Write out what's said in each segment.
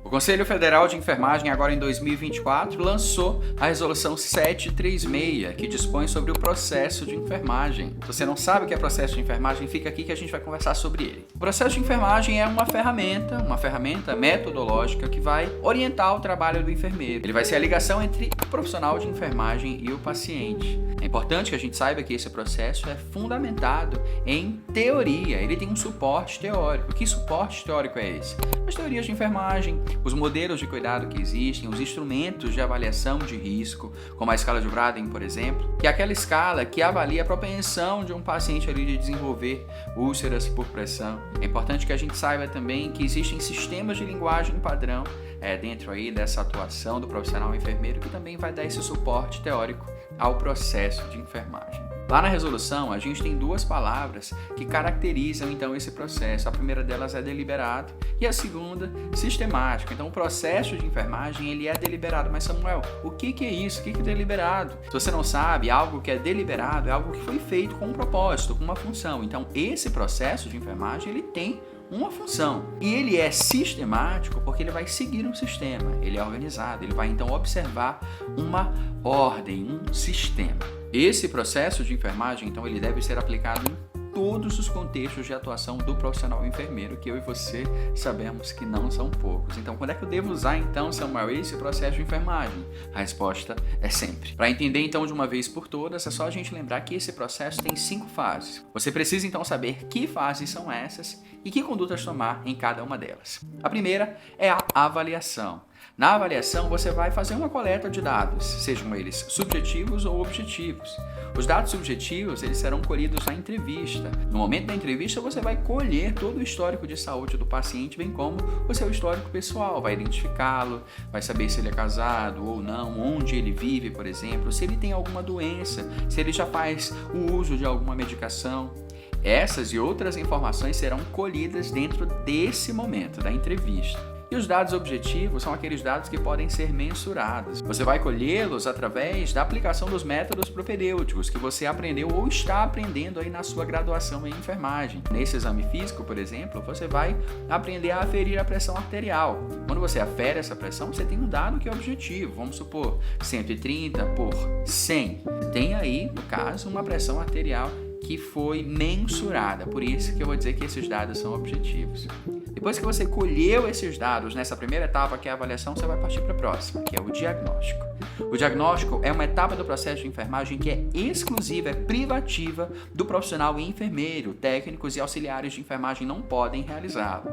O Conselho Federal de Enfermagem, agora em 2024, lançou a Resolução 736, que dispõe sobre o processo de enfermagem. Se você não sabe o que é processo de enfermagem, fica aqui que a gente vai conversar sobre ele. O processo de enfermagem é uma ferramenta metodológica que vai orientar o trabalho do enfermeiro. Ele vai ser a ligação entre o profissional de enfermagem e o paciente. É importante que a gente saiba que esse processo é fundamentado em teoria, ele tem um suporte teórico. Que suporte teórico é esse? As teorias de enfermagem, os modelos de cuidado que existem, os instrumentos de avaliação de risco, como a escala de Braden, por exemplo, que é aquela escala que avalia a propensão de um paciente ali de desenvolver úlceras por pressão. É importante que a gente saiba também que existem sistemas de linguagem padrão dentro aí dessa atuação do profissional enfermeiro que também vai dar esse suporte teórico ao processo de enfermagem. Lá na resolução, a gente tem duas palavras que caracterizam então esse processo. A primeira delas é deliberado e a segunda, sistemático. Então o processo de enfermagem ele é deliberado. Mas Samuel, o que é isso? O que é deliberado? Se você não sabe, algo que é deliberado é algo que foi feito com um propósito, com uma função. Então esse processo de enfermagem ele tem uma função. E ele é sistemático porque ele vai seguir um sistema, ele é organizado, ele vai então observar uma ordem, um sistema. Esse processo de enfermagem, então, ele deve ser aplicado em todos os contextos de atuação do profissional enfermeiro, que eu e você sabemos que não são poucos. Então, quando é que eu devo usar, então, Samuel, esse processo de enfermagem? A resposta é sempre. Para entender, então, de uma vez por todas, é só a gente lembrar que esse processo tem 5 fases. Você precisa, então, saber que fases são essas e que condutas tomar em cada uma delas. A primeira é a avaliação. Na avaliação, você vai fazer uma coleta de dados, sejam eles subjetivos ou objetivos. Os dados subjetivos, eles serão colhidos na entrevista. No momento da entrevista, você vai colher todo o histórico de saúde do paciente, bem como o seu histórico pessoal. Vai identificá-lo, vai saber se ele é casado ou não, onde ele vive, por exemplo, se ele tem alguma doença, se ele já faz o uso de alguma medicação. Essas e outras informações serão colhidas dentro desse momento da entrevista. E os dados objetivos são aqueles dados que podem ser mensurados. Você vai colhê-los através da aplicação dos métodos propedêuticos que você aprendeu ou está aprendendo aí na sua graduação em enfermagem. Nesse exame físico, por exemplo, você vai aprender a aferir a pressão arterial. Quando você afere essa pressão, você tem um dado que é objetivo. Vamos supor, 130 por 100. Tem aí, no caso, uma pressão arterial que foi mensurada, por isso que eu vou dizer que esses dados são objetivos. Depois que você colheu esses dados nessa primeira etapa, que é a avaliação, você vai partir para a próxima, que é o diagnóstico. O diagnóstico é uma etapa do processo de enfermagem que é exclusiva, é privativa do profissional enfermeiro. Técnicos e auxiliares de enfermagem não podem realizá-lo.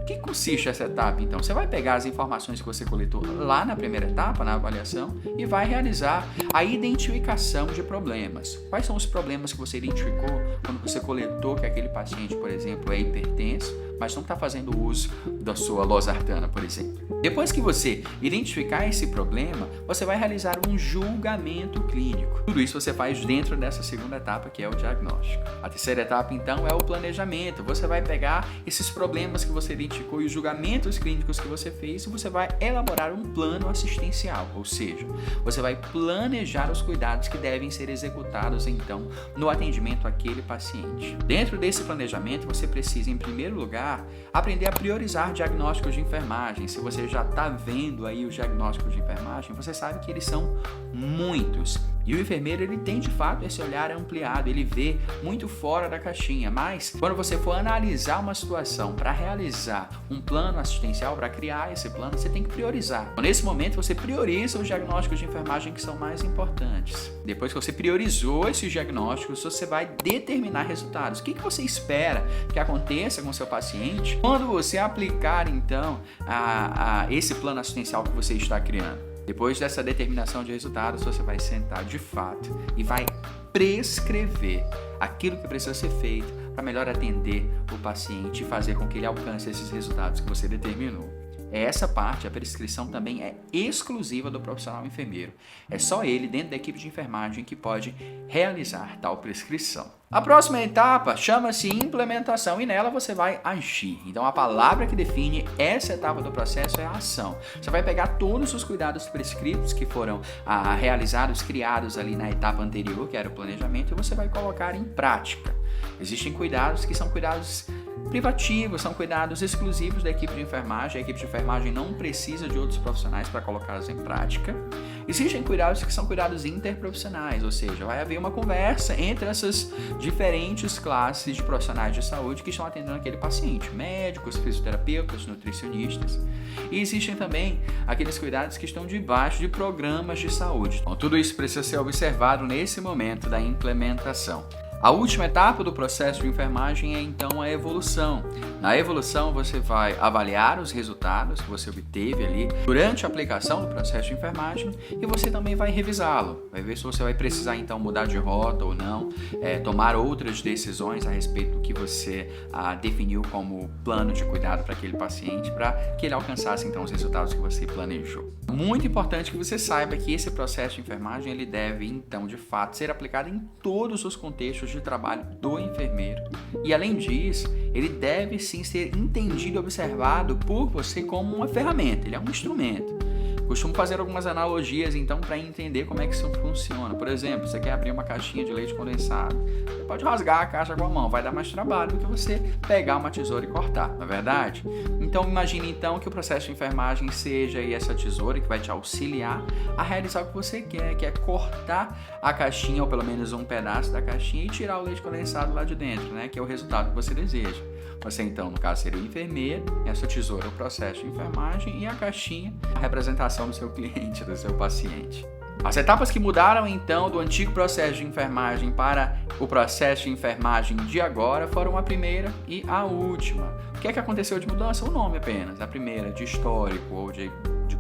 O que consiste essa etapa, então? Você vai pegar as informações que você coletou lá na primeira etapa, na avaliação, e vai realizar a identificação de problemas. Quais são os problemas que você identificou quando você coletou que aquele paciente, por exemplo, é hipertenso, mas não está fazendo uso da sua losartana, por exemplo. Depois que você identificar esse problema, você vai realizar um julgamento clínico. Tudo isso você faz dentro dessa segunda etapa, que é o diagnóstico. A terceira etapa, então, é o planejamento. Você vai pegar esses problemas que você identificou e os julgamentos clínicos que você fez e você vai elaborar um plano assistencial, ou seja, você vai planejar os cuidados que devem ser executados, então, no atendimento àquele paciente. Dentro desse planejamento, você precisa, em primeiro lugar, aprender a priorizar diagnósticos de enfermagem. Se você já está vendo aí os diagnósticos de enfermagem, você sabe que eles são muitos. E o enfermeiro, ele tem de fato esse olhar ampliado, ele vê muito fora da caixinha, mas quando você for analisar uma situação para realizar um plano assistencial, para criar esse plano, você tem que priorizar. Então, nesse momento, você prioriza os diagnósticos de enfermagem que são mais importantes. Depois que você priorizou esses diagnósticos, você vai determinar resultados. O que você espera que aconteça com o seu paciente quando você aplicar, então, esse plano assistencial que você está criando? Depois dessa determinação de resultados, você vai sentar de fato e vai prescrever aquilo que precisa ser feito para melhor atender o paciente e fazer com que ele alcance esses resultados que você determinou. Essa parte, a prescrição, também é exclusiva do profissional enfermeiro. É só ele, dentro da equipe de enfermagem, que pode realizar tal prescrição. A próxima etapa chama-se implementação e nela você vai agir. Então a palavra que define essa etapa do processo é a ação. Você vai pegar todos os cuidados prescritos que foram realizados, criados ali na etapa anterior, que era o planejamento, e você vai colocar em prática. Existem cuidados que são cuidados privativos, são cuidados exclusivos da equipe de enfermagem. A equipe de enfermagem não precisa de outros profissionais para colocá-los em prática. Existem cuidados que são cuidados interprofissionais, ou seja, vai haver uma conversa entre essas diferentes classes de profissionais de saúde que estão atendendo aquele paciente, médicos, fisioterapeutas, nutricionistas. E existem também aqueles cuidados que estão debaixo de programas de saúde. Então, tudo isso precisa ser observado nesse momento da implementação. A última etapa do processo de enfermagem é então a evolução. Na evolução você vai avaliar os resultados que você obteve ali durante a aplicação do processo de enfermagem e você também vai revisá-lo. Vai ver se você vai precisar então mudar de rota ou não, tomar outras decisões a respeito do que você definiu como plano de cuidado para aquele paciente, para que ele alcançasse então os resultados que você planejou. Muito importante que você saiba que esse processo de enfermagem ele deve então de fato ser aplicado em todos os contextos de trabalho do enfermeiro e além disso, ele deve sim ser entendido e observado por você como uma ferramenta, ele é um instrumento. Costumo fazer algumas analogias então para entender como é que isso funciona. Por exemplo, você quer abrir uma caixinha de leite condensado, você pode rasgar a caixa com a mão, vai dar mais trabalho do que você pegar uma tesoura e cortar, não é verdade? Então imagine então que o processo de enfermagem seja aí essa tesoura que vai te auxiliar a realizar o que você quer, que é cortar a caixinha ou pelo menos um pedaço da caixinha e tirar o leite condensado lá de dentro, né? Que é o resultado que você deseja. Você então, no caso, seria o enfermeiro, essa tesoura é o processo de enfermagem e a caixinha, a representação do seu cliente, do seu paciente. As etapas que mudaram então do antigo processo de enfermagem para o processo de enfermagem de agora foram a primeira e a última. O que é que aconteceu de mudança? O nome apenas. A primeira de histórico ou de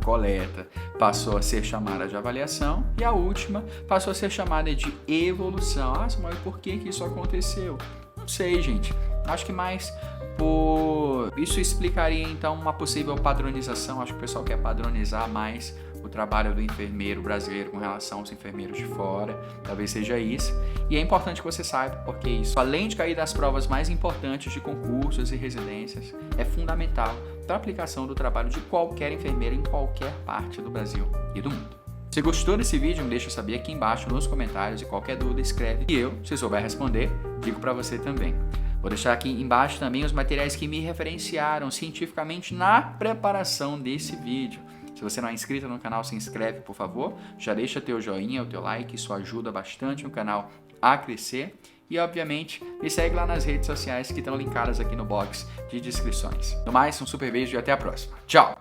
coleta passou a ser chamada de avaliação e a última passou a ser chamada de evolução. Ah, Samuel, por que isso aconteceu? Não sei, gente. Acho que mais por... Isso explicaria então uma possível padronização. Acho que o pessoal quer padronizar mais o trabalho do enfermeiro brasileiro com relação aos enfermeiros de fora. Talvez seja isso. E é importante que você saiba porque isso, além de cair das provas mais importantes de concursos e residências, é fundamental para a aplicação do trabalho de qualquer enfermeiro em qualquer parte do Brasil e do mundo. Se gostou desse vídeo, me deixa saber aqui embaixo nos comentários e qualquer dúvida escreve e eu, se souber responder, digo para você também. Vou deixar aqui embaixo também os materiais que me referenciaram cientificamente na preparação desse vídeo. Se você não é inscrito no canal, se inscreve, por favor. Já deixa teu joinha, o teu like, isso ajuda bastante o canal a crescer. E, obviamente, me segue lá nas redes sociais que estão linkadas aqui no box de descrições. No mais, um super beijo e até a próxima. Tchau!